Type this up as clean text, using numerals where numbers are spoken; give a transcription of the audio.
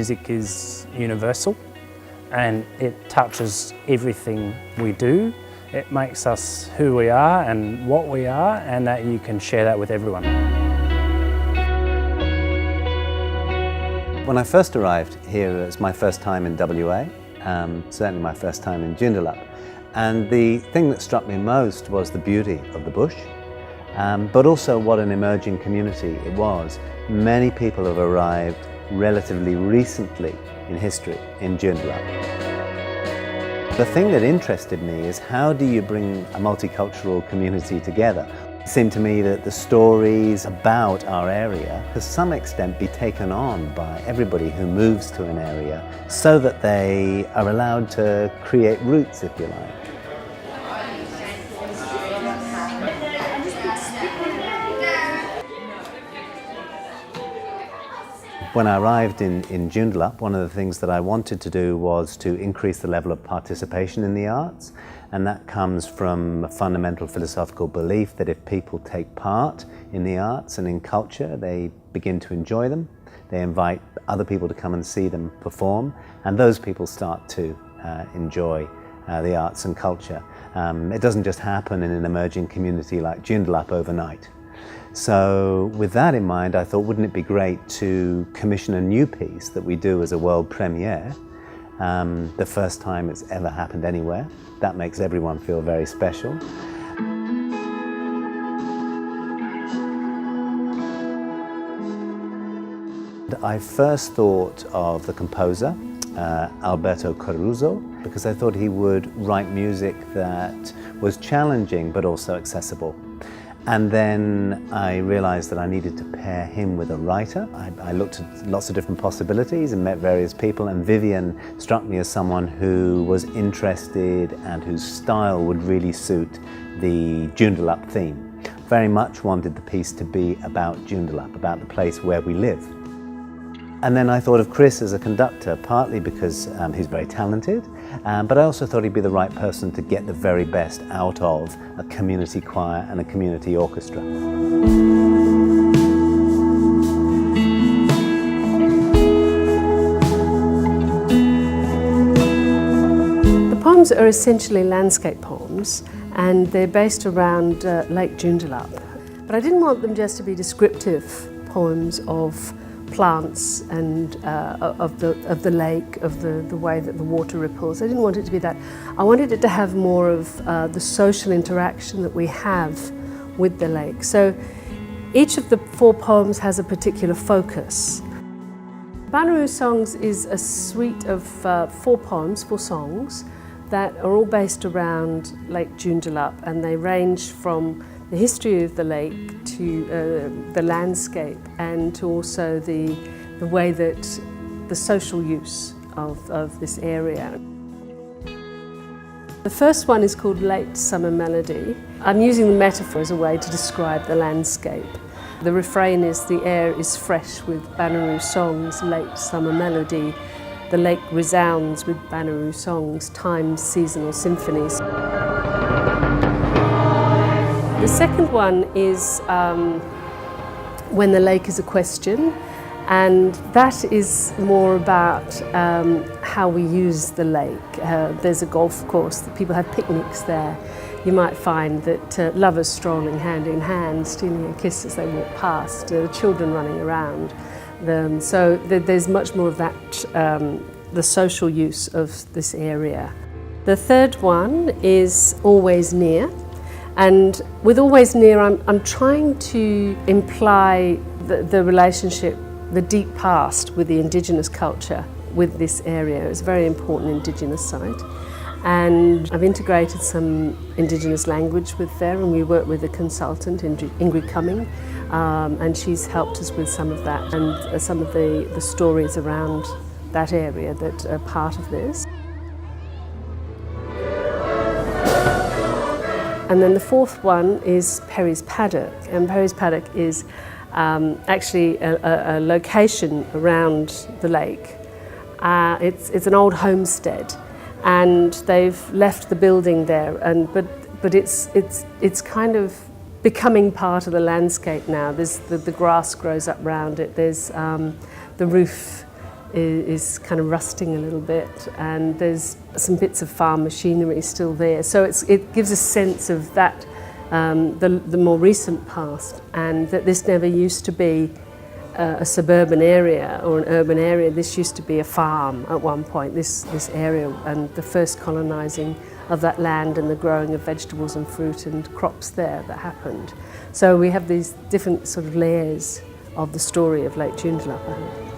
music is universal and it touches everything we do. It makes us who we are and what we are, and that you can share that with everyone. When I first arrived here, it was my first time in WA, certainly my first time in Joondalup. And the thing that struck me most was the beauty of the bush, but also what an emerging community it was. Many people have arrived relatively recently in history in Joondalup. The thing that interested me is how do you bring a multicultural community together? It seemed to me that the stories about our area, to some extent, be taken on by everybody who moves to an area so that they are allowed to create roots, if you like. When I arrived in Joondalup, one of the things that I wanted to do was to increase the level of participation in the arts, and that comes from a fundamental philosophical belief that if people take part in the arts and in culture, they begin to enjoy them, they invite other people to come and see them perform, and those people start to enjoy the arts and culture. It doesn't just happen in an emerging community like Joondalup overnight. So with that in mind, I thought, wouldn't it be great to commission a new piece that we do as a world premiere, the first time it's ever happened anywhere. That makes everyone feel very special. I first thought of the composer, Alberto Caruso, because I thought he would write music that was challenging but also accessible. And then I realized that I needed to pair him with a writer. I looked at lots of different possibilities and met various people, and Vivienne struck me as someone who was interested and whose style would really suit the Joondalup theme. Very much wanted the piece to be about Joondalup, about the place where we live. And then I thought of Chris as a conductor, partly because he's very talented, but I also thought he'd be the right person to get the very best out of a community choir and a community orchestra. The poems are essentially landscape poems, and they're based around Lake Joondalup. But I didn't want them just to be descriptive poems of plants and of the lake, of the way that the water ripples. I didn't want it to be that. I wanted it to have more of the social interaction that we have with the lake. So each of the 4 poems has a particular focus. Banuru Songs is a suite of 4 poems, 4 songs, that are all based around Lake Joondalup, and they range from the history of the lake to the landscape, and to also the way that the social use of this area. The first one is called Late Summer Melody. I'm using the metaphor as a way to describe the landscape. The refrain is, the air is fresh with Banuru songs, late summer melody. The lake resounds with Banuru songs, time's seasonal symphonies. The second one is When the Lake is a Question, and that is more about how we use the lake. There's a golf course, that people have picnics there. You might find that lovers strolling hand in hand, stealing a kiss as they walk past, children running around. So there's much more of that, the social use of this area. The third one is Always Near. And with Always Near, I'm trying to imply the relationship, the deep past with the Indigenous culture with this area. It's a very important Indigenous site. And I've integrated some Indigenous language with there, and we work with a consultant, Ingrid Cumming, and she's helped us with some of that and some of the stories around that area that are part of this. And then the fourth one is Perry's Paddock, and Perry's Paddock is actually a location around the lake. It's an old homestead, and they've left the building there, but it's kind of becoming part of the landscape now. There's the grass grows up around it. There's the roof is kind of rusting a little bit, and there's some bits of farm machinery still there. So it gives a sense of that, the more recent past, and that this never used to be a suburban area or an urban area. This used to be a farm at one point, this area, and the first colonising of that land and the growing of vegetables and fruit and crops there that happened. So we have these different sort of layers of the story of Lake Joondalup, I think.